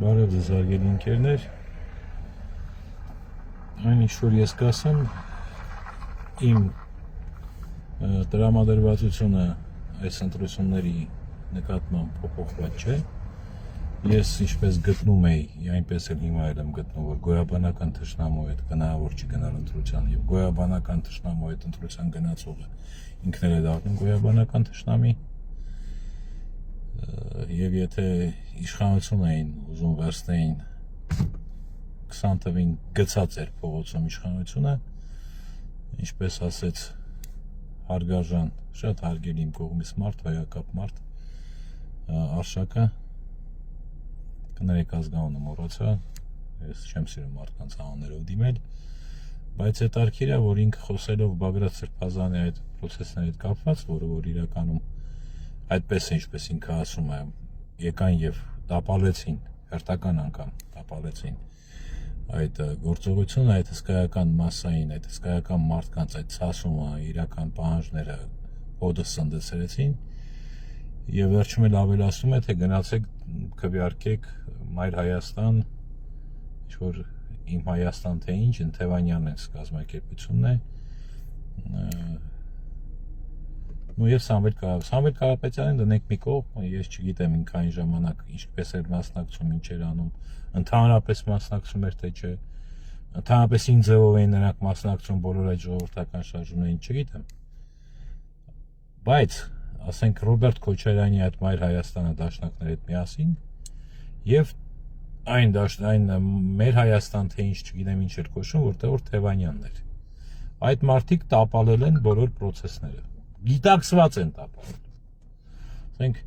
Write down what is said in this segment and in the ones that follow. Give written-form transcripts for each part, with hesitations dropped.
Բարև ձեզ հարգելի ընկերներ, այն ինչ որ ես կասեմ, իմ տրամադրվածությունը այս ընտրությունների նկատմամբ փոփոխված չէ։ Ես ինչպես գտնում էի, այնպես էլ հիմա եմ գտնում, որ գոյաբանական թշնամու հետ գնահավոր չգնալ ընտրության եւ գոյաբանական թշնամու հետ ընտրության գնացողը ինքն էլ է դառնում գոյաբանական թշնամի։ Եվ եթե իշխանություն էին ուզում վերցնեին 20 թվին գցած էր փողոցում իշխանությունը, ինչպես ասեց հարգարժան, շատ հարգելի իմ կողմից մարդ, հայակապ մարդ, Արշակը, կներեք ազգանունը մոռացա, ես չեմ սիրում մարդկանց անուններով դիմել, բայց հետարքիր է, որ ինքը խոսելով Բագրատ Սրբազանի այդ պրոցեսների հետ կապված, որը որ իրականում այդպես է, ինչպես ինքը ասում է, եկան եւ տապալեցին, հերթական անգամ տապալեցին այդ գործողությունը, այդ հսկայական մասային, այդ հսկայական մարդկանց այդ ցասումը, իրական պահանջները հոդը սնդեցրեցին եւ վերջում էլ ավելացնում է, թե գնացեք քվեարկեք Մայր Հայաստան, ինչ որ իմ Հայաստան թե ինչ, Թևանյանն է կազմակերպությունն է, եւ Սամվել Կարապետյանին դնենք մի կողմ, ես չգիտեմ ինքը այն ժամանակ ինչպես էր մասնակցում, ինչ էր անում, ընդհանրապես մասնակցում էր թե չէ, ընդհանրապես ինչ ձևով էին նրանք մասնակցում բոլոր այդ ժողովրդական շարժումներին, չգիտեմ։ Բայց ասենք Ռոբերտ Քոչարյանի այդ Մայր Հայաստանը դաշնակների հետ միասին եւ այն Մեր Հայաստան թե ինչ չգիտեմ ինչ էր կոչվում, որտեղ որ Թևանյանն էր։ Այդ մարդիկ տապալել են բոլոր process-ները։ Գիտակցված են տապալել։ Ասենք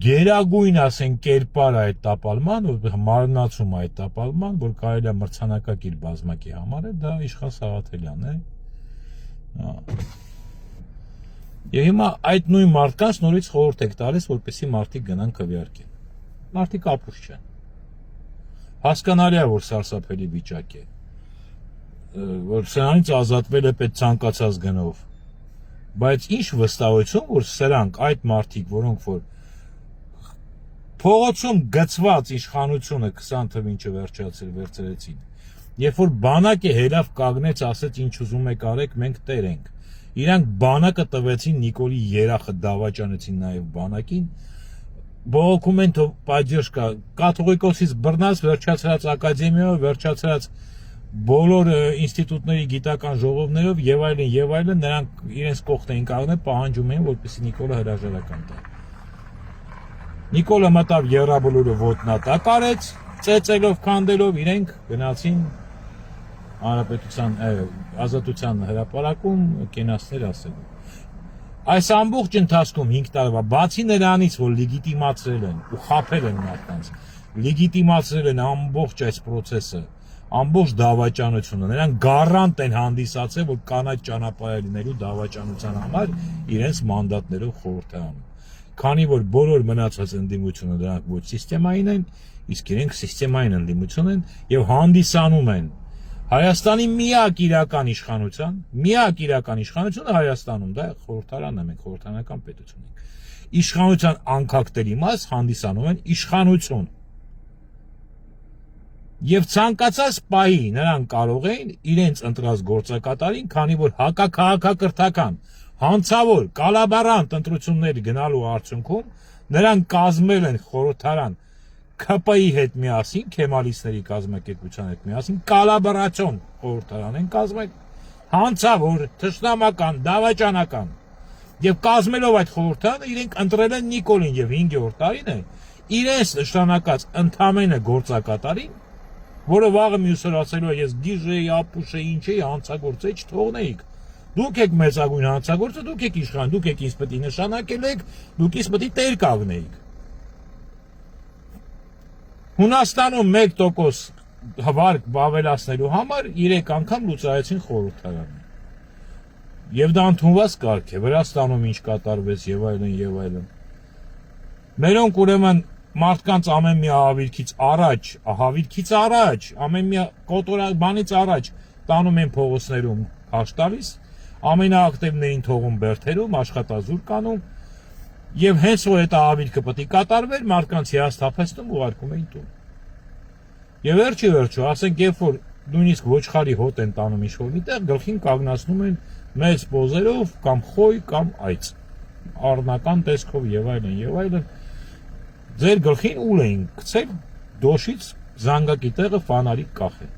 գերագույն ասենք կերպար այդ տապալման, որ մարմնացում այդ տապալման, որ կարելի է մրցանակակիր բազմակի համարել, դա Իշխան Սաղաթելյանն է։ Եվ հիմա այդ նույն մարդկանց նորից խորհուրդ եք տալիս, որպեսզի մարդիկ գնան քվեարկեն։ Մարդիկ ապուշ չեն։ Հասկանալի է, որ սարսափելի վիճակ է, որ սրանից ազատվել է պետք ցանկացած գնով։ Բայց ինչ վստահություն, որ սրանք այդ մարդիկ, որոնք որ փողոցում գծված իշխանությունը 20 թվին վերջացրեցին, երբ որ բանակը հելավ կանգնեց, ասեց ինչ ուզում եք արեք, մենք տեր ենք։ Իրանք բանակը տվեցին Նիկոլի երախը դավաճանեցին նաև բանակին, բողոքում են պաջերշկա, կաթողիկոսից բռնած, վերջացրած ակադեմիայով, վերջացրած բոլոր ինստիտուտների գիտական ժողովներով եւ այլն, նրանք իրենց կողքն էին կանգնել, պահանջում էին, որպեսզի Նիկոլը հրաժարական տա։ Նիկոլը մտավ Եռաբլուրը ոտնատակ արեց, ծեծելով, քանդելով, իրենք գնացին Հանրապետության ազատության հրապարակում կենացներ ասելու։ Այս ամբողջ ընթացքում 5 տարվա, բացի նրանից, որ լեգիտիմացրել են ու խաբել են մարդկանց, լեգիտիմացրել են ամբողջ այս process-ը, ամբողջ դավաճանությունը, նրանք գարանտ են հանդիսացել, որ կանայք ճանապարհ լինելու դավաճանության համար իրենց մանդատներով խորհուրդ է անում։ Քանի որ բոլոր մնացած ընդդիմությունը դրանք ոչ սիստեմային են, իսկ իրենք սիստեմային ընդդիմություն են եւ հանդիսանում են Հայաստանի միակ իրական իշխանությունը Հայաստանում, դա խորհրդարանն է, մենք խորհրդարանական պետություն ենք։ Իշխանության անկախտերի մաս հանդիսանում են իշխանություն։ Եվ ցանկացած պահի նրանք կարող էին իրենց ընտրած գործակատարին, քանի որ հակաքաղաքակրթական, հանցավոր, կալաբարանտ ընտրությունների գնալու արդյունքում նրանք կազմել են խորհրդարան ԿՊ-ի հետ միասին, Քեմալիստների կազմակերպության հետ միասին, կալաբորացիոն խորհրդարան են կազմել, հանցավոր, թշնամական, դավաճանական։ Եվ կազմելով այդ խորհրդարանը իրենք ընտրել են Նիկոլին եւ 5-րդ տարին է իրենց նշանակած ընդամենը գործակատարին, որը վաղը մյուս օր ասելու է ես դիժեի, ապուշեի, ինչ էի, հանցագործեի, չթողնեիք։ Դուք եք մեծագույն հանցագործը, դուք եք իշխան, դուք եք ինձ պետք է նշանակել եք, դուք ինձ պետք է տեր կանգնեիք։ Հունաստանում 1% վարկ ավելացնելու համար 3 անգամ լուծարեցին խորհրդարանը։ Եվ դա ընդունված կարգ է, Վրաստանում ինչ կատարվեց եւ այլն։ Մերոնք ուրեմն մարդկանց ամեն մի ահավիրքից առաջ, ամեն մի կոտորաբանից առաջ տանում են փողոցներում քաշ տալիս, ամենաակտիվներին թողում բերդերում, աշխատազուր կանում, եւ հենց որ այդ ահավիրքը պետք է կատարվեր, մարդկանց հիասթափեցնում ուղարկում էին տուն։ Եվ վերջի, ասենք երբ որ նույնիսկ ոչխարի հոտ են տանում ինչ-որ միտեղ, գլխին կանգնացնում են մեծ պոզերով կամ խոյ կամ այծ, առնական տեսքով եւ այլն, ձեր գլխին ուլ էին գցել դոշից զանգակի տեղը ֆանարիկ կախել։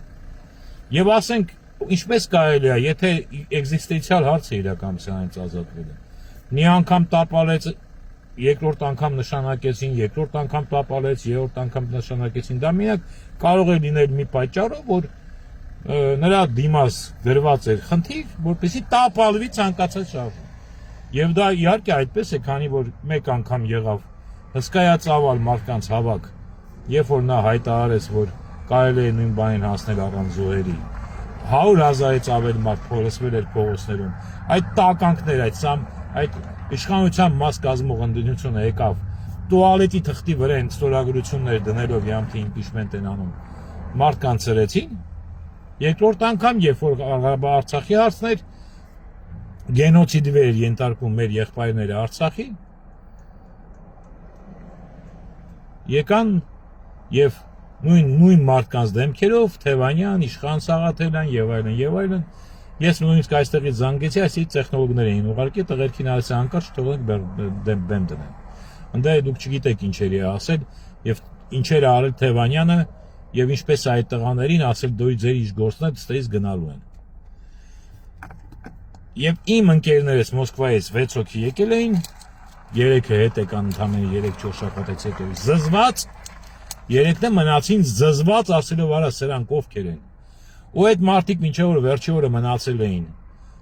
Եվ ասենք, ինչպես կարելի է, եթե էկզիստենցիալ հարց է իրականությունից ազատվելը։ Մի անգամ տապալեց, երկրորդ անգամ նշանակեցին, երկրորդ անգամ տապալեց, երրորդ անգամ նշանակեցին, դա միակ կարող է լինել մի պատճառով, որ նրա դիմաց դրված էր խնդիր, որպեսզի տապալվի ցանկացած շարժում։ Եվ դա իհարկե այդպես է, քանի որ մեկ անգամ եղավ հսկայածավալ մարդկանց հավաք, երբ որ նա հայտարարեց, որ կարելի է նույն բանին հասնել առանց զոհերի, 100,000-ից ավել մարդ փորձվել էր փողոցներում, այդ տականքներ, այդ իշխանության մաս կազմող ընդդիմությունը եկավ տուալետի թղթի վրա են ստորագրություններ դնելով յամթի իմպիչմենտ են անում, մարդկանց ծրեցին, երկրորդ անգամ, երբ որ Արցախի հարցներ, գենոցիդի վեր ենթարկվում մեր եղբայրները Արցախի, եկան եւ նույն մարդկանց դեմքերով Թևանյան, Իշխան Սաղաթելյան եւ այլն, ես նույնիսկ այստեղից զանգեցի, այսի տեխնոլոգներ էին ուղարկի, տղերքին ասեցի անկարծ թողնենք բեմ դնեն։ Ընդ դուք չգիտեք ինչեր է ասել եւ ինչեր է արել Թևանյանը եւ ինչպես այդ տղաներին ասել դու ձեր ինչ գործն է, ստեից գնալու են։ Եվ իմ ընկերներս Մոսկվայից 6 հոգի եկել էին, 3-ը հետ եկան ընդամենը 3-4 շաբաթից հետո զզված, 3-ը մնացին զզված, ասելով արա սրանք ովքեր են։ Ու այդ մարդիկ մինչև որ վերջի օրը մնացել էին։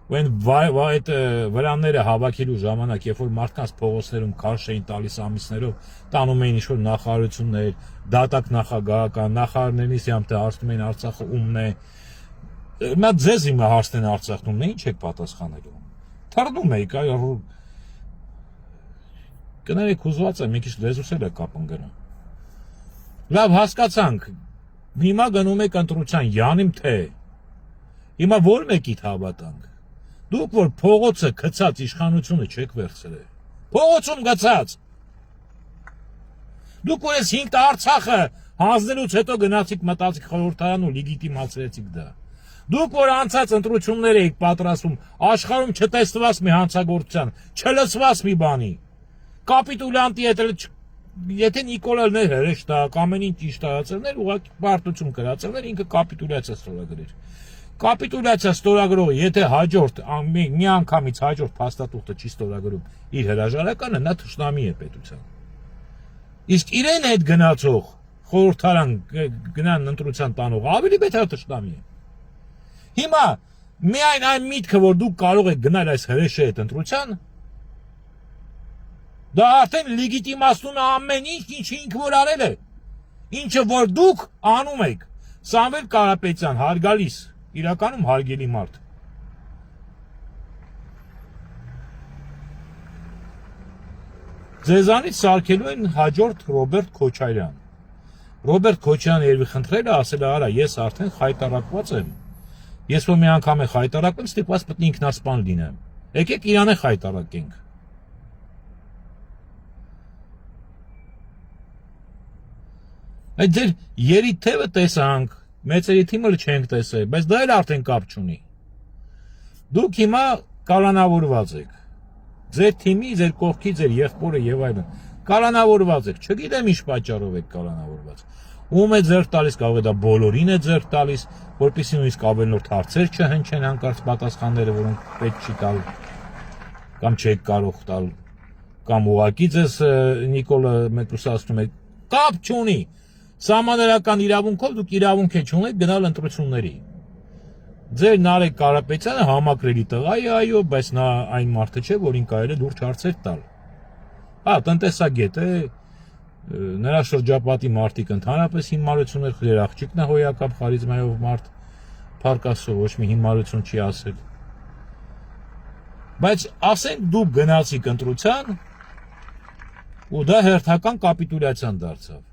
Ու այդ վրանները հավաքելու ժամանակ, երբ որ մարդկանց փողոցներում քարշ էին տալիս ամիսներով, տանում էին ինչ-որ նախարարություններ, դատակ նախագահական, նախարարներից յամթը հարցնում էին Արցախը ումն է։ Նա ձեզ իմը հարցնեն Արցախն ումն է, ինչ եք պատասխանելու։ Թռնում եք, կներեք ուզված է, մի քիչ լեզուս էլ է կապ ընկնում։ Լավ հասկացանք, հիմա գնում եք ընտրության, յանիմ թե։ Հիմա որ մեկիդ հավատանք։ Դուք որ փողոցը գցած իշխանությունը չեք վերցրել։ Փողոցում գցած։ Դուք որ այս 5 Արցախը հանձնելուց հետո գնացիք մտածիք խորհրդարան ու լեգիտիմացրեցիք դա։ Դուք որ անցած ընտրություններ եք պատրաստում, աշխարհում չտեսնված մի հանցագործության, չլսված մի բանի։ Կապիտուլյանտի հետ եթե Նիկոլան էր հրեշտակ, ամեն ինչ ճիշտ տարածելներ, ուղղակի պարտություն կրացելներ, ինքը կապիտուլյացիա ստորագրեր։ Կապիտուլյացիա ստորագրողը, եթե հաջորդ մի անգամից հաջորդ փաստաթուղթը չի ստորագրում իր հրաժարականը, նա թշնամի է պետության։ Իսկ իրեն հետ գնացող խորհրդարան գնան ընտրության տանող ավելի բետր թշնամի է։ Հիմա միայն այն միտքը, որ դուք կարող եք գնալ այս հրեշի հետ ընտրության, դա արդեն լեգիտիմացնում է ամեն ինչ, ինչը ինքը որ արել է, ինչը որ դուք անում եք։ Սամվել Կարապետյան, հարգալից, իրականում հարգելի մարդ։ Ձեզանից սարքելու են հաջորդ Ռոբերտ Քոչարյան։ Ռոբերտ Քոչարյանը երևի խնդրել է, ասել է, արա, ես արդեն խայտարակված եմ։ Ես որ մի անգամ եմ խայտարակում, ստիպված պետք է ինքնասպան լինեմ։ Եկեք իրան է խայտարակենք։ Այդ ձեր երիթևը տեսանք, մեծերի թիմը չենք տեսել, բայց դա էլ արդեն կապ չունի։ Դուք հիմա կալանավորված եք։ Ձեր թիմի, ձեր կողքի, ձեր եղբորը եւ այլն։ Կալանավորված եք, չգիտեմ ինչ պատճառով եք կալանավորված։ Ում է ձեռք տալիս, կարող է դա բոլորին է ձեռք տալիս, որպեսզի նույնիսկ ավելորդ հարցեր չհնչեն հանկարծ պատասխանները, որոնք պետք չի տալ կամ չեք կարող տալ, կամ ուղղակի ձեզ Նիկոլը մեկուսացնում է, կապ չունի։ Սահմանադրական իրավունքով դուք իրավունք չունեք գնալ ընտրությունների։ Ձեր Նարեկ Կարապետյանը համակրելի տղա է, այո, բայց նա այն մարդը չէ, որին կարելի է լուրջ հարցեր տալ։ Հա, տնտեսագետ է, նրա շրջապատի մարդիկ ընդհանրապես հիմարություններ, ձեր աղջիկն է հոյակապ խարիզմայով մարդ, փարկասով ոչ մի հիմարություն չի ասել։ Բայց ասենք դուք գնացիք ընտրության ու դա հերթական կապիտուլյացիան դարձավ։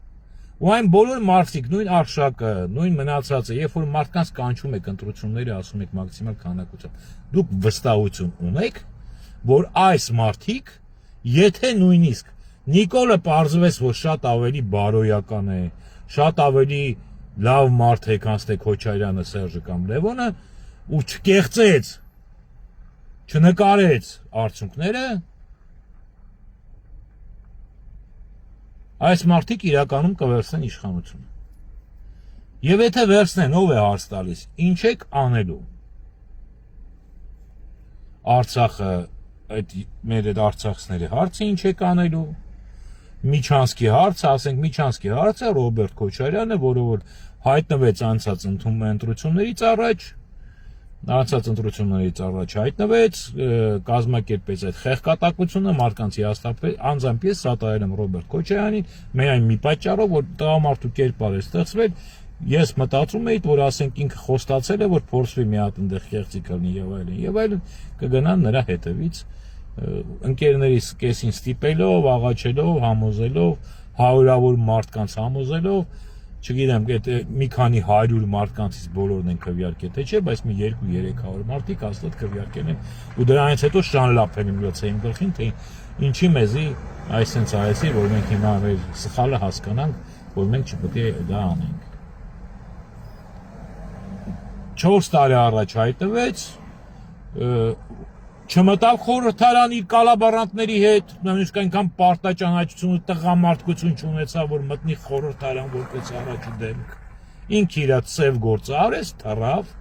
Ու այն բոլոր մարդիկ, նույն արշակը, նույն մնացածը, երբ որ մարդկանց կանչում եք ընտրությունները, ասում եք մաքսիմալ քանակությամբ, դուք վստահություն ունեք, որ այս մարդիկ, եթե նույնիսկ Նիկոլը պարզվեց, որ շատ ավելի բարոյական է, շատ ավելի լավ մարդ եկանց թե Քոչարյանը, Սերժը կամ Լևոնը ու չկեղծեց, չնկարեց արդյունքները, այս մարդիկ իրականում կվերցնեն իշխանությունը։ Եվ եթե վերցնեն, ով է հարց տալիս, ինչ եք անելու։ Արցախը, այդ մեր այդ արցախցիների հարցը ինչ եք անելու։ Միչանսկի հարցը, ասենք Միչանսկի հարցը Ռոբերտ Քոչարյանը, որը որ հայտնվեց անցած ընտրություններից առաջ հայտնվեց, կազմակերպեց այդ խեղկատակությունը, մարդկանց հիասթափվեց, անձամբ ես սատարել եմ Ռոբերտ Քոչարյանին, միայն մի պատճառով, որ տղամարդու կերպար է ստեղծվել, ես մտածում էի, որ ասենք ինքը խոստացել է, որ փորձվի մի հատ այնտեղ կեղծիք լինի եւ այլն, կգնան նրա հետևից, ընկերներից կեսին ստիպելով, աղաչելով, համոզելով, հարյուրավոր մարդկանց համոզելով, չգիտեմ, այդ մի քանի 100 մարդկանցից բոլորն են քվեարկել, թե չէ, բայց մի 200-300 մարդիկ հաստատ քվեարկել են, ու դրանից հետո շանլափել եմ լոցը իմ գլխին, թե ինչի մեզի այսենց արեցի, որ մենք հիմա մեր սխալը հասկանանք, որ մենք չպետք է դա անենք։ 4 տարի առաջ հայտնվեց, չմտավ խորհրդարան իր կալաբարանտների հետ, նույնիսկ այնքան պարտաճանաչություն, տղամարդկություն չունեցավ, որ մտնի խորհրդարան որպես առաջի դեմք։ Ինքը իր ծև գործը արեց, թռավ,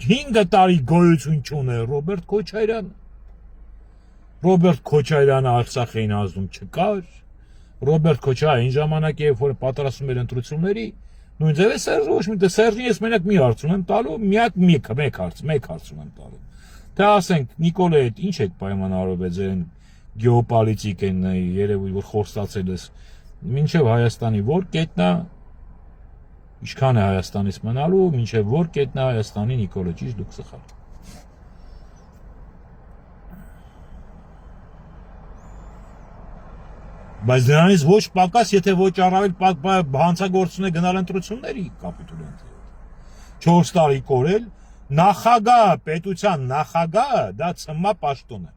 5 տարի գոյություն չուներ Ռոբերտ Քոչարյանը։ Ռոբերտ Քոչարյանը Արցախին ազդում չկար։ Ռոբերտ Քոչարյանը այն ժամանակ, երբ որ պատրաստում էր ընտրությունների, նույն ձևը Սերժը ոչ մի Սերժին ես մենակ մի հարցում եմ տալու, մեկ հարցում եմ տալու։ Թե ասենք Նիկոլը հետ ինչ եք պայմանավորվել ձեր գեոպոլիտիկ են երևի որ խոստացել ես մինչև Հայաստանի որ կետնա ինչքան է Հայաստանից մնալու մինչև որ կետնա Հայաստանի Նիկոլը ճիշտ դուք սխալ։ Բայց դրանից ոչ պակաս, եթե ոչ առավել հանցագործություն է գնալ ընտրությունների կապիտուլյանտի։ 4 տարի կորել, նախագահ, պետության նախագահը դա ծմա պաշտոն է։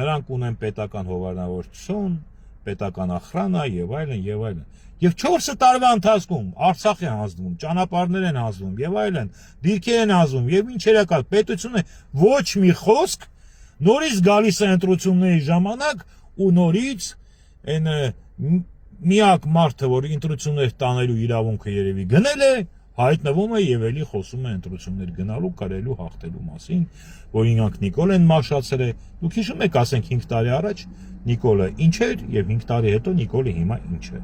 Նրանք ունեն պետական հովանավորություն, պետական ախրանա եւ այլն եւ այլն։ Եվ 4 տարվա ընթացքում Արցախ է հանձնվում, ճանապարհներ են հանձնվում եւ այլն, դիրքեր են հանձնվում եւ ինչեր ակալ պետությունը ոչ մի խոսք նորից գալիս է ընտրությունների ժամանակ ու նորից այն միակ մարդը, որ ընտրություններ տանելու իրավունքը երևի գնել է, հայտնվում է եւ էլի խոսում է ընտրություններ գնալու, կարելու, հաղթելու մասին, որ ինքն Նիկոլեն մաշացել է։ Դուք հիշում եք, ասենք 5 տարի առաջ Նիկոլը ինչ էր եւ 5 տարի հետո Նիկոլը հիմա ինչ է։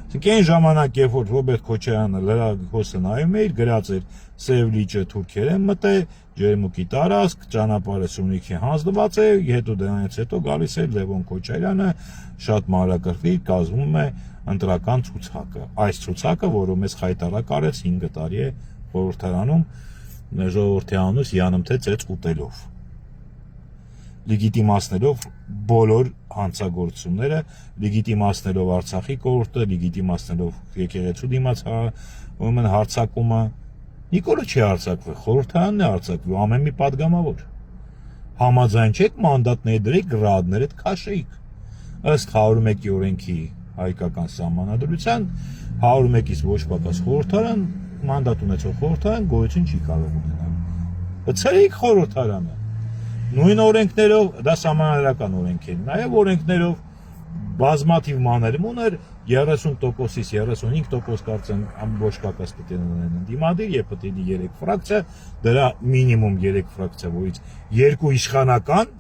Ասենք այն ժամանակ, երբ որ Ռոբերտ Քոչարյանը լրագրողը նայում էր, գրած էր Սև լիճը թուրքեր են մտել, ջերմուկի տարածք, ճանապարհը Սյունիքի հանձնված է, հետո դրանից հետո գալիս է Լևոն Քոչարյանը, շատ մանրակրկիտ կազմում է ընտրական ցուցակը։ Այս ցուցակը, որը մեզ խայտարակ արեց 5 տարի է խորհրդարանում ժողովրդի անունս յանմթե ծեծ ուտելով։ Լեգիտիմացնելով բոլոր հանցագործությունները, լեգիտիմացնելով Արցախի կորուստը, լեգիտիմացնելով եկեղեցու դիմաց ուրեմն հարձակումը։ Նիկոլը չի հարձակվել, խորհրդարանն է հարձակվել, ամեն մի падգամավոր։ Համաձայն չեք մանդատ ներդրեք, գրադներդ քաշեիք։ Ըստ 101-ի օրենքի հայկական սահմանադրության 101-ից ոչ պակաս խորհրդարան, մանդատ ունեցող խորհրդարան գոյություն չի կարող ունենալ։ Բացերիք խորհրդարանը։ Նույն օրենքներով, դա սահմանադրական օրենք են, նաև օրենքներով բազմաթիվ մաներում ուներ 30%-ից 35% կարծեմ ամբողջ պակաս պետք է ունենան ընդդիմադիր եւ պետք է 3 ֆրակցիա, դրա մինիմում 3 ֆրակցիա, որից 2 իշխանական,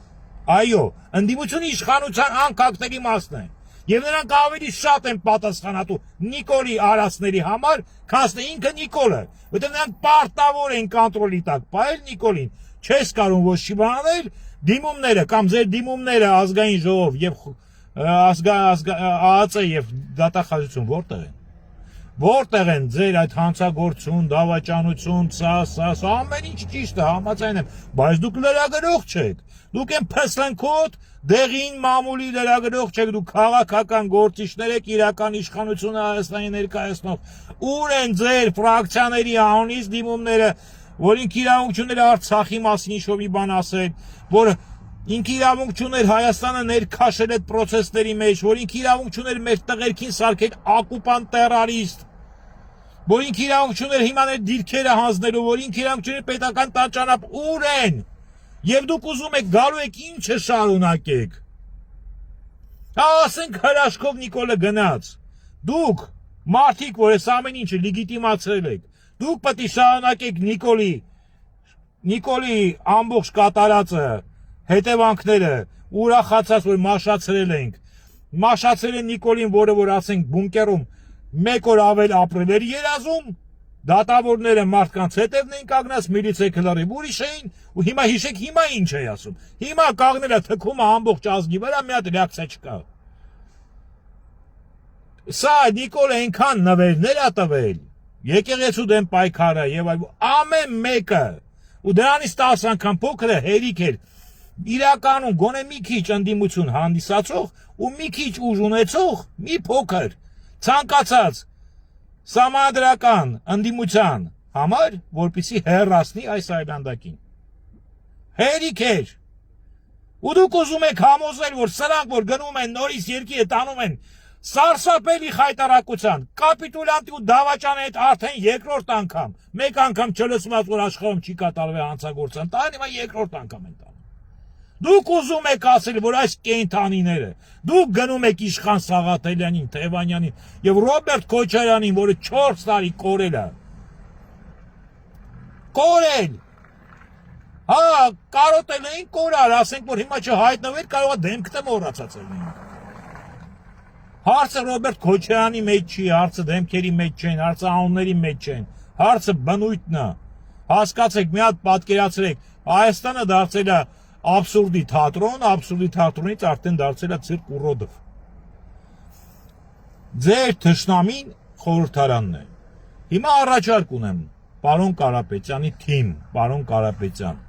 այո, ընդդիմությունը իշխանության անկախների մասն է։ Եվ նրանք ավելի շատ են պատասխանատու Նիկոլի արածների համար, քան ինքը Նիկոլը, որտեղ նրանք պարտավոր են կոնտրոլի տակ պահել Նիկոլին։ Չես կարող ոչ մի բան անել, դիմումները կամ ձեր դիմումները ազգային ժողով եւ ԱԱԾ եւ դատախազություն որտեղ են։ Որտեղ են ձեր այդ հանցագործություն, դավաճանություն, սա ամեն ինչ ճիշտ է, համաձայն եմ, բայց դուք լրագրող չեք։ Դուք են փսլենքոտ, դեղին մամուլի լրագրող չեք, դուք քաղաքական գործիչներ եք, իրական իշխանությունը Հայաստանի ներկայացնող։ Ուր են ձեր ֆրակցիաների անունից դիմումները, որ ինք իրավունք չուներ Արցախի մասին ինչ-որ մի բան ասել, որ ինք իրավունք չուներ Հայաստանը ներքաշել այդ պրոցեսների մեջ, որ ինք իրավունք չուներ մեր տղերքին սարքել ակուպանտ տերորիստ, որ ինքը իրավունքներ հիմա ներ դիրքերը հանձնելու, որ ինքը իրավունքները պետական տանճանապ ուր են։ Եվ դուք ուզում եք գալու եք ինչը շարունակեք։ Ասենք հրաշքով Նիկոլը գնաց։ Դուք մարդիկ, որ այս ամեն ինչը լեգիտիմացրել եք, դուք պետք է շարունակեք Նիկոլի ամբողջ կատարածը, հետևանքները, ուրախացած, որ մաշացրել ենք։ Մաշացրել են Նիկոլին, որը որ ասենք բունկերում 1 օր ավել ապրել էր երազում, դատավորները մարդկանց հետևն էին կանգնած, միլիցիա քլարի ուրիշ էին, ու հիմա հիշեք, հիմա ինչ է ասում։ Հիմա կանգնել է թքումը ամբողջ ազգի վրա, մի հատ ռեակցիա չկա։ Սա Նիկոլը այնքան նվերներ է տվել, եկեղեցու դեմ պայքարը եւ այլ ամեն մեկը, ու դրանից 10 անգամ փոքրը հերիք էր։ Իրականում գոնե մի քիչ ընդդիմություն հանդիսացող ու մի քիչ ուժ ունեցող մի փոքր ցանկացած սահմանադրական ընդդիմության համար, որպեսզի հեռացնի այս այլանդակին։ Հերիք էր։ Ու դուք ուզում եք համոզել, որ սրանք, որ գնում են նորից երկիրը տանում են սարսափելի խայտարակության, կապիտուլյանտի ու դավաճանի հետ արդեն երկրորդ անգամ, մեկ անգամ չլսված, որ աշխարհում չի կատարվել հանցագործան, տան հիմա երկրորդ անգամ են տանում։ Դուք ուզում եք ասել, որ այս կենթանիները, դուք գնում եք Իշխան Սաղաթելյանին, Թևանյանին եւ Ռոբերտ Քոչարյանին, որը 4 տարի կորել է։ Կորել։ Հա, կարոտել էին կորալ, ասենք, որ հիմա չհայտնվեր, կարող է դեմքն մոռացած լինի։ Հարցը Ռոբերտ Քոչարյանի մեջ չի, հարցը դեմքերի մեջ չեն, հարցը անունների մեջ չեն, հարցը բնույթն է։ Հասկացեք, մի հատ պատկերացրեք, Հայաստանը դարձել է абսուրդի թատրոն, абսուրդի թատրոնից արդեն դարձել է ցիրկ ուրոդով։ Ձեր թշնամին խորհրդարանն է։ Հիմա առաջարկ ունեմ պարոն Կարապետյանի թիմ, պարոն Կարապետյան։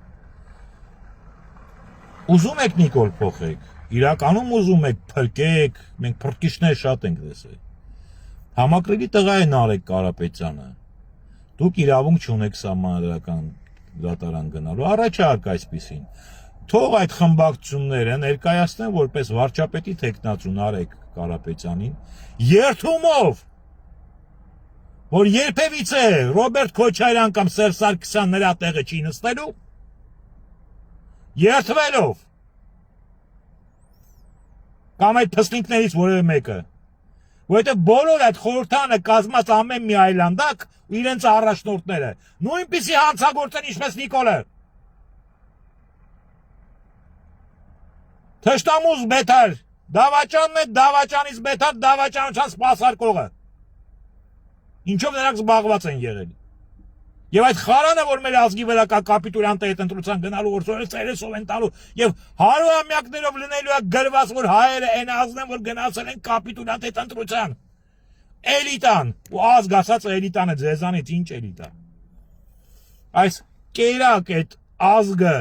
Ուզում եք Նիկոլ փոխեք, իրականում ուզում եք փրկեք, մենք փրկիչներ շատ ենք տեսել։ Համակրելի տղա է Նարեկ Կարապետյանը։ Դուք իրավունք չունեք սահմանադրական դատարան գնալու, առաջարկ այսպեսին։ Թող այդ խմբակցությունները ներկայացնեն որպես վարչապետի թեկնածու Նարեկ Կարապետյանին երթումով, որ երբևիցե Ռոբերտ Քոչարյան կամ Սերժ Սարգսյան նրա տեղը չի նստելու, երթվելով կամ այդ փստինքներից որևէ մեկը, որովհետև բոլոր այդ խորհրդանը կազմած ամեն մի այլանդակ ու իրենց առաջնորդները նույնպիսի հանցագործեն ինչպես Նիկոլը։ Թշնամուց բետար, դավաճանն է, դավաճանից բետար, դավաճանության սպասարկողը։ Ինչով նրանք զբաղված են եղել։ Եվ այդ խարանը, որ մեր ազգի վրա կա կապիտուլյանտի հետ ընտրության գնալու օրսորը ծերեսով են տալու եւ հարյուրամյակներով լինելու է գրված, որ հայերը այն ազգն են, որ գնացել են կապիտուլյանտի հետ ընտրության։ Էլիտան, ու ազգ ասած էլիտան է, ձեզանից ինչ էլիտա։ Այս կերակ այդ ազգը,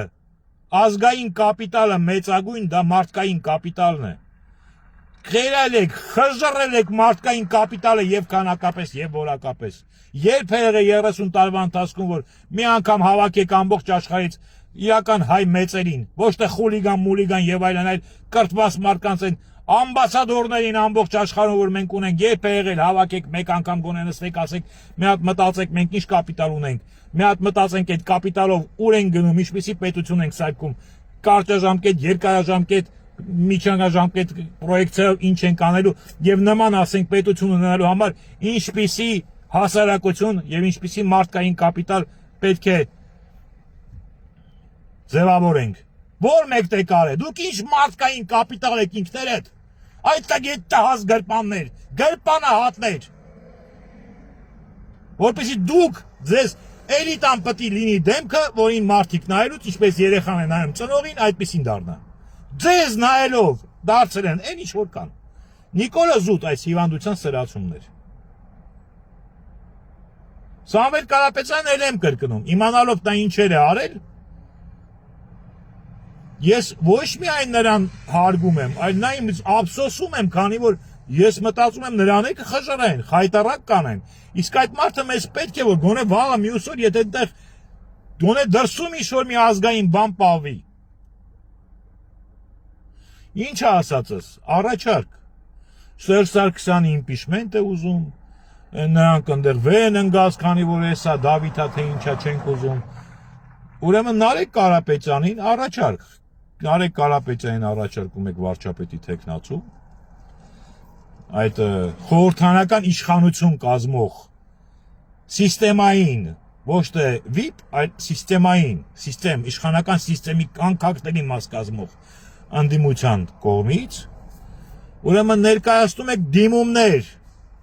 ազգային կապիտալը մեծագույն դա մարդկային կապիտալն է։ Խերել եք, խժռել եք մարդկային կապիտալը եւ քանակապես եւ որակապես։ Երբ է եղել 30 տարվա ընթացքում, որ մի անգամ հավաքեք ամբողջ աշխարհից իրական հայ մեծերին, ոչ թե խուլիգան, մուլիգան եւ այլն, այլ կրթված մարդկանց են ամբասադորներին ամբողջ աշխարհում, որ մենք ունենք, երբ է եղել հավաքեք մեկ անգամ գոնե նստեք, ասեք, մի հատ մտածեք, մենք ինչ կապիտալ ունենք, մի հատ մտածենք այդ կապիտալով ուր են գնում, ինչպիսի պետություն ենք սարքում, կարճաժամկետ, երկարաժամկետ, միջանկաժամկետ պրոյեկցիայով ինչ ենք անելու եւ նման ասենք պետություն ունենալու համար ինչպիսի հասարակություն եւ ինչպիսի մարդկային կապիտալ պետք է ձևավորենք։ Որ մեկտե կարե, դուք ինչ մարդկային կապիտալ եք ինքներդ, այդ տագետ տահազ գրպաններ, գրպանահատներ, որպեսզի դուք ձեզ էլիտան պետք է լինի դեմքը, որին մարդիկ նայելուց, ինչպես երեխան է նայում ծնողին, այդպեսին դառնա։ Ձեզ նայելով դարձել են այն ինչ որ կան։ Նիկոլը զուտ այս հիվանդության սրացումներ։ Սամվել Կարապետյանն էլ եմ կրկնում, իմանալով նա ինչեր է արել, ես ոչ միայն նրան հարգում եմ, այլ նա ինձ ափսոսում եմ, քանի որ ես մտածում եմ նրանք կխժռեն, խայտարակ կանեն։ Իսկ այդ մարդը մեզ պետք է որ գոնե վաղը մյուս օր եթե այդտեղ գոնե դրսում ինչ-որ մի ազգային բան պահվի։ Ինչ ասածս, առաջարկ, Սերժ Սարգսյանի իմպիչմենտ է ուզում, նրանք ընդեր վեն ընկած, քանի որ էսա Դավիթա թե ինչա չենք ուզում։ Ուրեմն Նարեկ Կարապետյանին առաջարկ, Նարեկ Կարապետյանին առաջարկում եք վարչապետի թեկնածու, այդ խորհրդանական իշխանություն կազմող սիստեմային, ոչ թե VIP, այլ սիստեմային, իշխանական սիստեմի անկախների մաս կազմող ընդդիմության կողմից, ուրեմն ներկայացնում եք դիմումներ,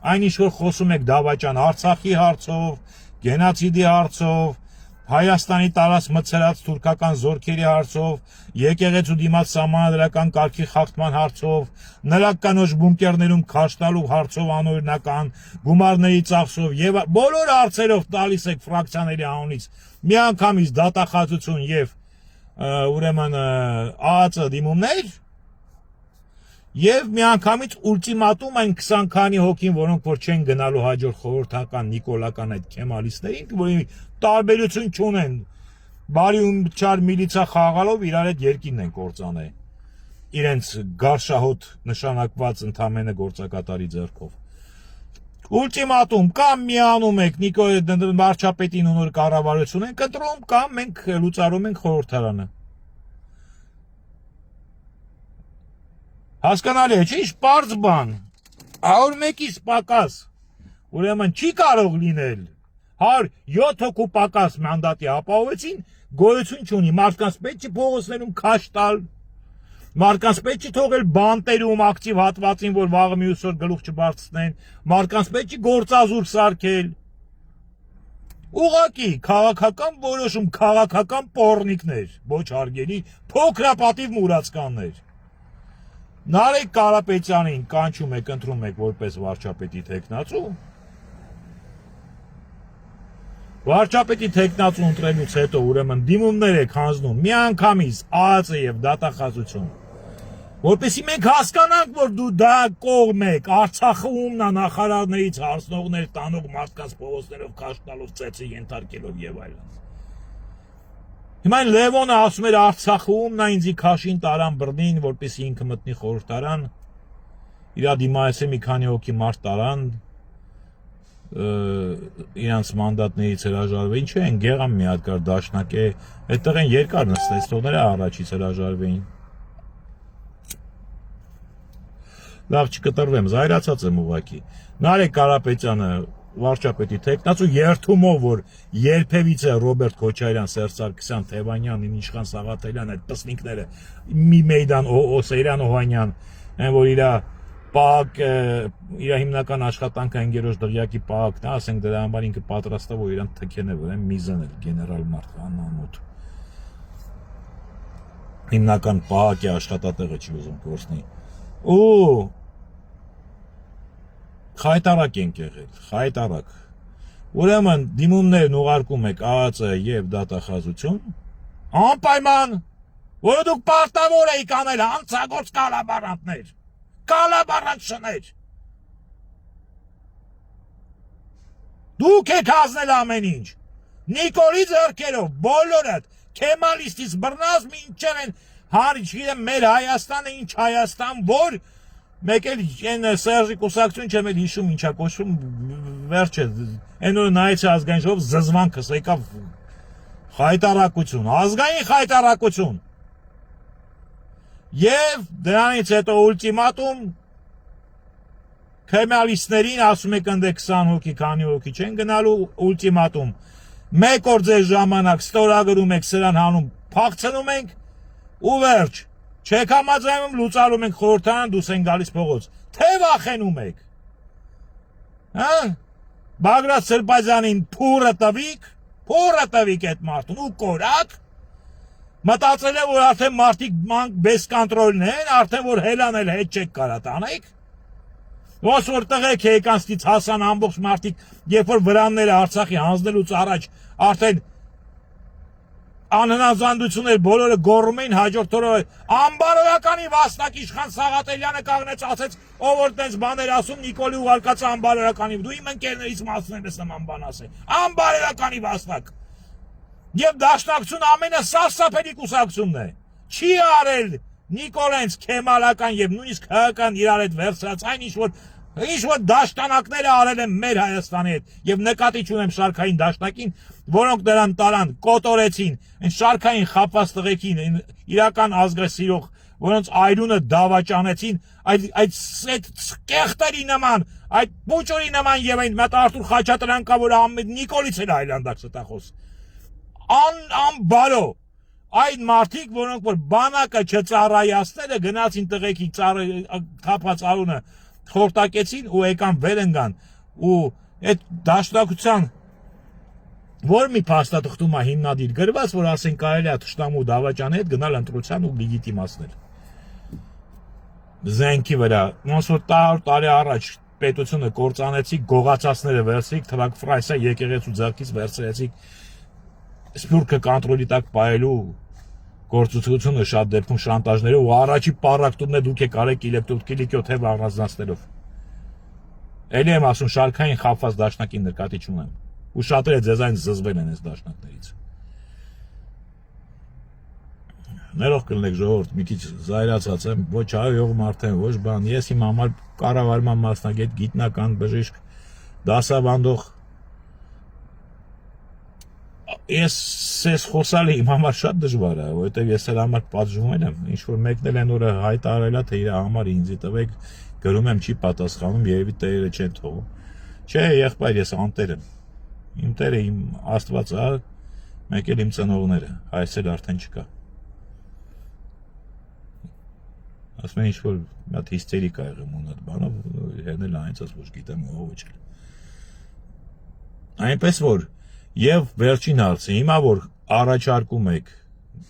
այնինչ որ խոսում եք դավաճան Արցախի հարցով, գենոցիդի հարցով, Հայաստանի տարած մցրած թուրքական զորքերի հարցով, եկեղեցու դիմաց սահմանադրական կարգի խախտման հարցով, նրա կանոչ բունկերներում քաշ տալու հարցով անօրինական, գումարների ծախսով եւ բոլոր հարցերով տալիս եք ֆրակցիաների անունից միանգամից դատախազություն եւ ուրեմն ԱԱԾ դիմումներ եւ միանգամից ուլտիմատում այն 20 քանի հոգին, որոնք որ չեն գնալու հաջորդ խորհրդական նիկոլական այդ քեմալիստերին, որի տարբերություն չունեն, բարի ու չար միլիցիա խաղալով իրար այդ երկինն են կործանել, իրենց գարշահոտ նշանակված ընդամենը գործակատարի ձեռքով։ Ուլտիմատում կամ միանում եք վարչապետին ու նոր կառավարություն ենք ընտրում, կամ մենք լուծարում ենք խորհրդարանը։ Հասկանալի է, չէ՞, պարզ բան, 101-ից պակաս, ուրեմն չի կարող լինել, 107 հոգու պակաս մանդատի ապահովեցին, գոյություն չունի, մարդկանց պետք չի փողոցներում քաշ տալ, մարդկանց պետք չի թողել բանտերում ակտիվ հատվածին, որ վաղը մյուս օր գլուխ չբարձրացնեն, մարդկանց պետք չի գործազուրկ սարքել, ուղղակի քաղաքական որոշում, քաղաքական պոռնիկներ, ոչ հարգելի, փոքրապատիվ մուրացկաններ։ Նարեկ Կարապետյանին կանչում եք, ընտրում եք որպես վարչապետի թեկնածու, վարչապետի թեկնածու ընտրելուց հետո ուրեմն դիմումներ եք հանձնում միանգամից ԱԱԾ եւ դատախազություն, որպեսզի մենք հասկանանք, որ դու դա կողմ եք, Արցախը ումն է նախարարներից հարցնողներ տանող մարդկանց փողոցներով քաշ տալով ծեծի ենթարկելով եւ այլն։ Հիմա Լևոնը ասում էր Արցախը ումն է ինձի քաշին տարան բռնին, որպեսզի ինքը մտնի խորհրդարան, իրա դիմացի մի քանի հոգի մարդ տարան, իրանց մանդատներից հրաժարվեին, չէ, են գեղամ մի հատ կար դաշնակ է, այդտեղ են երկար նստեցողները առաջից հրաժարվեին։ Լավ չկտրվեմ, զայրացած եմ ուղղակի։ Նարեկ Կարապետյանը վարչապետի թեկնածու երթումով, որ երբևիցե Ռոբերտ Քոչարյան, Սերժ Սարգսյան, Թևանյանին, Իշխան Սաղաթելյան, այդ տսնիկները մի մեյդան Սեյրան Օհանյան, այն որ իր հիմնական աշխատանքը ընկերոջ դղյակի պահակն է, ասենք դրա համար ինքը պատրաստ է, որ իրան թքեն է վրան միզանել գեներալ մարդ անամոթ։ Հիմնական պահակի աշխատատեղը չի ուզում գործնի։ Ու խայտարակ ենք եղել, խայտարակ։ Ուրեմն դիմումներն ուղարկում եք ԱԱԾ եւ դատախազություն, անպայման, որ դուք պարտավոր եք անել հանցագործ կալաբարանտներ, կալաբարանտներ։ Դուք եք հանձնել ամեն ինչ։ Նիկոլի ձեռքերով բոլորը քեմալիստից բռնած մինչև են հարիչին մեր Հայաստանը, ինչ Հայաստան, որ մեկ էլ այն Սերժի կուսակցություն չեմ էլ հիշում ինչա կոչվում, վերջը, այն որ նայեցի ազգային ժողով զզվանքս եկավ խայտարակություն, ազգային խայտարակություն։ Եվ դրանից հետո ուլտիմատում քեմալիստներին ասում եք ընդ 20 հոգի, քանի հոգի չեն գնալու, ուլտիմատում։ Մեկ օր ձեր ժամանակ ստորագրում եք սրան հանում, փախցնում ենք ու վերջ։ Չեք համաձայնում, լուծարում ենք խորհրդարան, դուս են գալիս փողոց։ Թե վախենում եք։ Հա? Բագրատ Սրբազյանին փուրը տվիք այդ մարդուն ու կորակ։ Մտածել է, որ արդեն մարդիկ բես կոնտրոլն են, արդեն որ հելան էլ հետ չեք կարա տանեք։ Ոնց որ տղեկ եկանցից հասան ամբողջ մարդիկ, երբ որ վրանները Արցախի հանձնելուց առաջ արդեն անհնազանդություններ բոլորը գոռում էին հաջորդ օրը անբարոյականի վաստակ Իշխան Սաղաթելյանը կանգնեց ասեց ով որ տենց բաներ ասում Նիկոլի ուղարկած անբարոյականի դու իմ ընկերներից մասն ես նման բան ասել անբարոյականի վաստակ եւ դաշնակցություն ամենասարսափելի կուսակցությունն է չի արել Նիկոլենց քեմալական եւ նույնիսկ հական իրար հետ վերցրած այն ինչ որ Ինչ որ դաշտանակները արել են մեր Հայաստանի հետ եւ նկատի չունեմ շարքային դաշնակին, որոնք նրան տարան, կոտորեցին, այն շարքային խապված տղեկին, իրական ազգասիրող, որոնց այրունը դավաճանեցին, այդ կեղտերի նման, այդ փոճորի նման եւ այն մատ Արթուր Խաչատրյան կա, որ Ահմեդ Նիկոլից էլ այլանդակ ստախոս։ Անբարո այդ մարդիկ, որոնք որ բանակը չծառայացնելը գնացին տղեկի թափած արունը խորտակեցին ու եկան վեր ընկան ու այդ դաշնակցության որ մի փաստաթղթում է հիմնադիր գրված, որ ասեն կարելի է թշնամու դավաճանի հետ գնալ ընտրության ու լեգիտիմացնել։ Զենքի վրա ոնց որ 100 տարի առաջ պետությունը կործանեցիք, գողացածները վերցրիք, թվակ Ֆրանսիա եկեղեցու ձեռքից վերցրեցիք Սփյուռքը կոնտրոլի տակ պահելու գործողությունը շատ դեպքում շանտաժներով ու առաջի պարակտումն է դուք եք արեք կիլիկյոթ թեւ առանձնացնելով։ Էլի եմ ասում շարքային խապված դաշնակին նկատի չունեմ։ Ու շատերը ձեզ այն զզվել են այս դաշնակներից։ Ներող կլինեք ժողովուրդ, մի քիչ զայրացած եմ, ոչ հայող մարդ եմ, ոչ բան, ես իմ համար կառավարման մասնագետ, գիտնական, բժիշկ, դասավանդող ես խոսալը իմ համար շատ դժվար է, որովհետև ես էլ համար պատժվում եմ, ինչ որ մեկն էլ այն օրը հայտարարել է, թե իր համար ինձ տվեք, գրում եմ չի պատասխանում, երևի տերերը չեն թողում։ Չէ, եղբայր, ես անտեր եմ։ Իմ տերը իմ Աստված է, մեկ էլ իմ ծնողները, հայրս էլ արդեն չկա։ Ասում են ինչ որ մի հատ հիստերիկա եղեմ ունդ բանով, հերնել այնցած ոչ գիտեմ ով չէ։ Այնպես որ Եվ վերջին հարցը, հիմա որ առաջարկում եք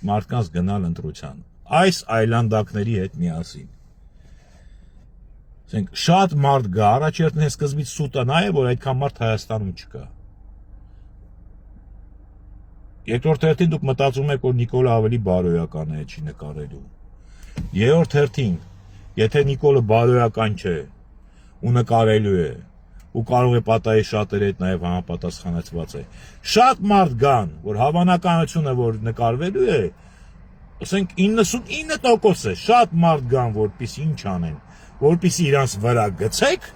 մարդկանց գնալ ընտրության, այս այլանդակների հետ միասին։ Ասենք շատ մարդ գա, առաջերտն է սկզբից սուտը նա է, որ այդքան մարդ Հայաստանում չկա։ Երկրորդ հերթին դուք մտածում եք, որ Նիկոլը ավելի բարոյական է, չի նկարելու։ Երրորդ հերթին, եթե Նիկոլը բարոյական չէ ու նկարելու է, ու կարող է պատահի շատերի հետ նաև համապատասխանեցված է։ Շատ մարդ կան, որ հավանականությունը, որ նկարվելու է, ասենք 99% է, շատ մարդ կան, որպեսզի ինչ անեն, որպեսզի իրանց վրա գցեք,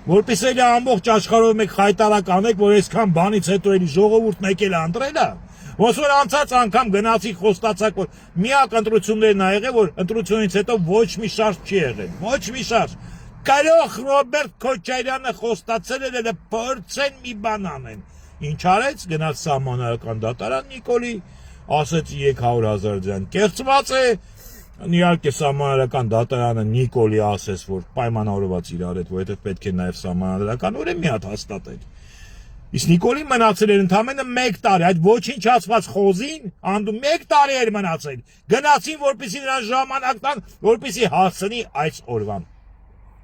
որպեսզի էլի ամբողջ աշխարհով մեկ խայտարակ անեք, որ այսքան բանից հետո էլի ժողովուրդն եկել է ընտրել է, ոնց որ անցած անգամ գնացի խոստացակ, որ միակ ընտրություններն ա եղել, որ ընտրությունից հետո ոչ մի շարժ չի եղել, ոչ մի շարժ։ Գարող Ռոբերտ Քոչարյանը խոստացել էր փորձեն մի բան անեն։ Ինչ արեց, գնաց սահմանադրական դատարան Նիկոլի, ասեց 300,000 դրամ կեղծված է, իհարկե սահմանադրական դատարանը Նիկոլի ասեց, որ պայմանավորված իրար հետ, որովհետև պետք է նաև սահմանադրականորեն մի հատ հաստատել։ Իսկ Նիկոլին մնացել էր ընդամենը 1 տարի, այդ ոչնչացված խոզին անդու 1 տարի էր մնացել։ Գնացին, որպեսզի նրան ժամանակ տան, որպեսզի հասցնի այս օրվան,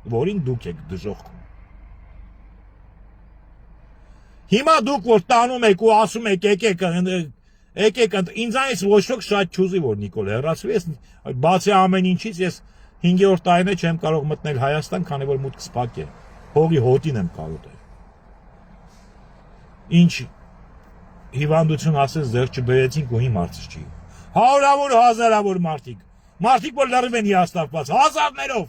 որին դուք եք դժոխքում։ Հիմա դուք որ տանում եք ու ասում եք եկեք ինձանից ոչ ոք շատ չուզի որ Նիկոլ հեռացվի, ես բացի ամեն ինչից ես 5-րդ տարին չեմ կարող մտնել Հայաստան, քանի որ մուտքս փակ է։ Հողի հոտին եմ կարոտել։ Ինչ հիվանդություն ասես ձեր չբերեցինք ու հիմա հարցը չի։ Հարյուրավոր հազարավոր մարդիկ որ լրիվ են հիասթափված, հազարներով։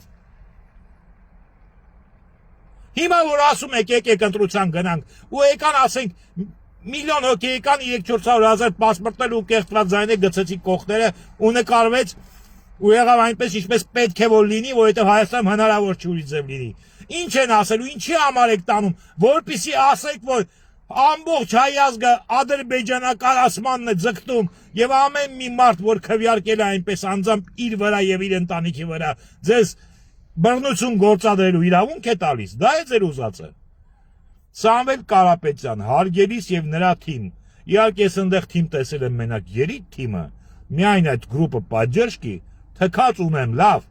Հիմա որ ասում եք եկեք ընտրության գնանք ու եկան ասենք միլիոն հոգի եկան 300-400,000 պասպորտներ ու կեղծված ձայներ գցեցի կողքները ու նկարվեց ու եղավ այնպես ինչպես պետք է որ լինի, որովհետև Հայաստանում հնարավոր չի ուրիշ ձև լինի։ Ինչ են ասելու, ինչի համար եք տանում, որպեսզի ասեք որ ամբողջ հայ ազգը ադրբեջանակարացմանն է ձգտում եւ ամեն մի մարդ որ քվյարկել է այնպես անձամբ իր վրա եւ իր ընտանիքի վրա ձեզ բռնություն գործադրելու իրավունք է տալիս, դա է ձեր ուզածը։ Սամվել Կարապետյան, հարգելիս եւ նրա թիմ, իհարկե ես այնտեղ թիմ տեսել եմ մենակ երիտ թիմը, միայն այդ գրուպը պատժերշկի, թքած ունեմ լավ։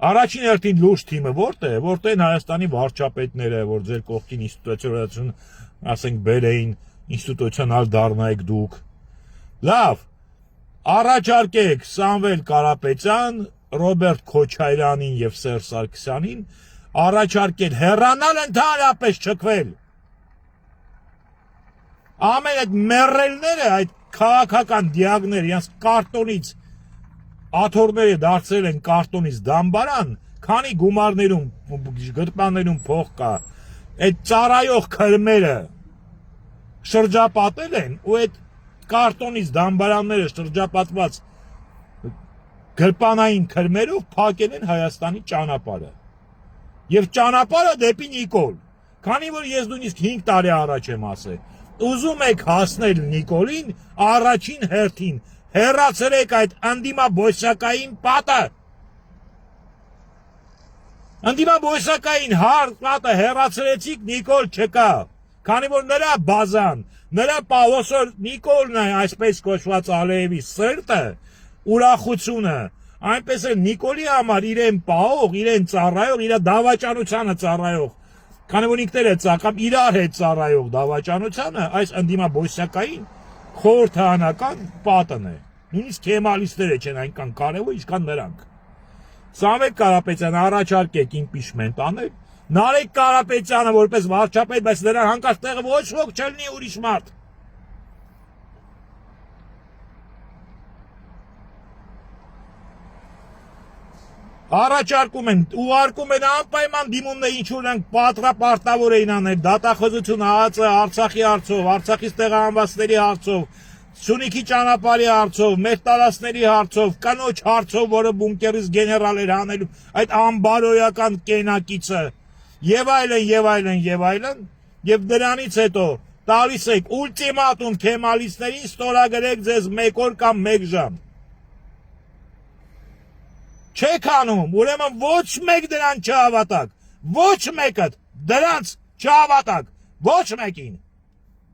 Առաջին հերթին լուրջ թիմը որտե են Հայաստանի վարչապետները, որ ձեր կողքին ինստիտուցիոնալ, ասենք բերեին, ինստիտուցիոնալ դառնայիք դուք։ Լավ, առաջարկեք Սամվել Կարապետյան, Ռոբերտ Քոչարյանին եւ Սերժ Սարգսյանին առաջարկել հեռանալ ընդհանրապես չքվել։ Ամեն այդ մեռելները, այդ քաղաքական դիագները, իրենց կարտոնից աթոռները դարձել են կարտոնից դամբարան, քանի գումարներում գրպաններում փող կա, այդ ծառայող քրմերը շրջապատել են ու այդ կարտոնից դամբարանները շրջապատված գրպանային քրմերով փակել են Հայաստանի ճանապարհը։ Եվ ճանապարհը դեպի Նիկոլ։ Քանի որ ես նույնիսկ 5 տարի առաջ եմ ասել, ուզում եք հասնել Նիկոլին, առաջին հերթին հեռացրեք այդ անդիմաբոսակային պատը։ Անդիմաբոսակային պատը հեռացրեցիք, Նիկոլ չկա։ Քանի որ նրա բազան, նրա Պավոսոր Նիկոլն է, այսպես կոչված Ալիևի սրտը, ուրախությունը, այնպես էլ Նիկոլի համար իրեն պահող, իրեն ծառայող, իր դավաճանությանը ծառայող, քանի որ ինքներ է ծաղկամ իրար հետ ծառայող դավաճանությանը, այս անդիմաբոսակային խորհրդանական պատն է։ Նույնիսկ քեմալիստները չեն այնքան կարևոր, ինչքան նրանք։ Սամվել Կարապետյանը առաջարկեք իմպիչմենտ անել, Նարեկ Կարապետյանը որպես վարչապետ, բայց նրան հանկարծ տեղը ոչ ոք չլինի ուրիշ մարդ։ Առաջարկում են, ուղարկում են անպայման դիմումներ, ինչ որ նրանք պատրապարտավոր էին անել, դատախազություն ԱԱԾ Արցախի հարցով, Արցախից տեղահանվածների հարցով, Սյունիքի ճանապարհի հարցով, մեր տարածքների հարցով, կնոջ հարցով, որը բունկերից գեներալ էր անելու, այդ անբարոյական կենակիցը, եւ այլն, եւ այլն, եւ այլն, եւ դրանից հետո տալիս եք ուլտիմատում քեմալիստներին, ստորագրեք ձեզ 1 օր կամ 1 ժամ։ Չեք անում, ուրեմն ոչ մեկ դրան չհավատակ, ոչ մեկը դրանց չհավատակ, ոչ մեկին։